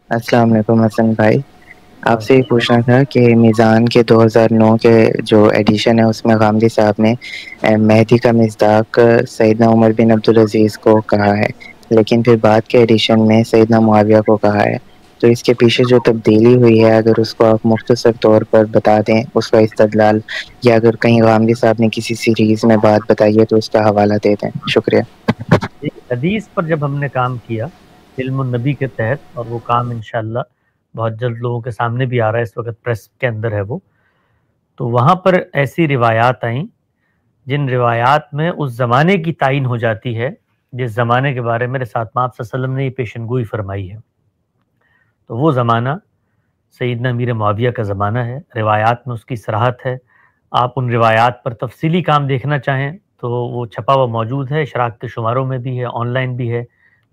السلام علیکم حسن بھائی، آپ سے یہ وعلیکم پوچھنا تھا کہ میزان کے 2009 کے جو ایڈیشن ہے اس میں غامدی صاحب نے مہدی کا مصداق سیدنا عمر بن عبدالعزیز کو کہا ہے، لیکن پھر بعد کے ایڈیشن میں سیدنا معاویہ کو کہا ہے، تو اس کے پیچھے جو تبدیلی ہوئی ہے اگر اس کو آپ مختصر طور پر بتا دیں اس کا استدلال، یا اگر کہیں غامدی صاحب نے کسی سیریز میں بات بتائی ہے تو اس کا حوالہ دے دیں، شکریہ۔ حدیث پر جب ہم نے کام کیا علم النبی کے تحت، اور وہ کام انشاءاللہ بہت جلد لوگوں کے سامنے بھی آ رہا ہے، اس وقت پریس کے اندر ہے وہ، تو وہاں پر ایسی روایات آئیں جن روایات میں اس زمانے کی تعین ہو جاتی ہے جس زمانے کے بارے میں رسالت مآب صلی اللہ علیہ وسلم نے یہ پیشن گوئی فرمائی ہے۔ تو وہ زمانہ سیدنا امیر معاویہ کا زمانہ ہے، روایات میں اس کی صراحت ہے۔ آپ ان روایات پر تفصیلی کام دیکھنا چاہیں تو وہ چھپا ہوا موجود ہے، اشراق کے شماروں میں بھی ہے، آن لائن بھی ہے،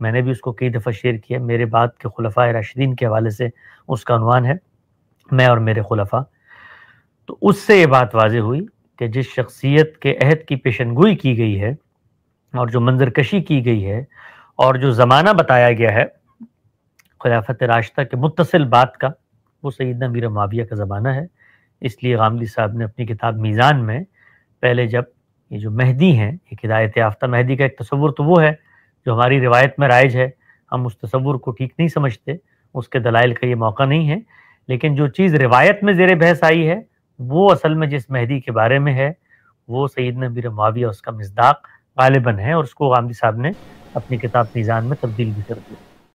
میں نے بھی اس کو کئی دفعہ شیئر کیا، میرے بعد کے خلفائے راشدین کے حوالے سے اس کا عنوان ہے میں اور میرے خلفاء۔ تو اس سے یہ بات واضح ہوئی کہ جس شخصیت کے عہد کی پیشن گوئی کی گئی ہے اور جو منظر کشی کی گئی ہے اور جو زمانہ بتایا گیا ہے خلافت راشدہ کے متصل بات کا، وہ سیدنا امیر معاویہ کا زمانہ ہے۔ اس لیے غامدی صاحب نے اپنی کتاب میزان میں پہلے جب یہ جو مہدی ہیں، ایک ہدایت یافتہ مہدی کا ایک تصور تو وہ ہے جو ہماری روایت میں رائج ہے، ہم اس تصور کو ٹھیک نہیں سمجھتے، اس کے دلائل کا یہ موقع نہیں ہے، لیکن جو چیز روایت میں زیر بحث آئی ہے وہ اصل میں جس مہدی کے بارے میں ہے وہ سیدنا امیر معاویہ اس کا مصداق غالباً ہے، اور اس کو غامدی صاحب نے اپنی کتاب میزان میں تبدیل بھی کر دیا۔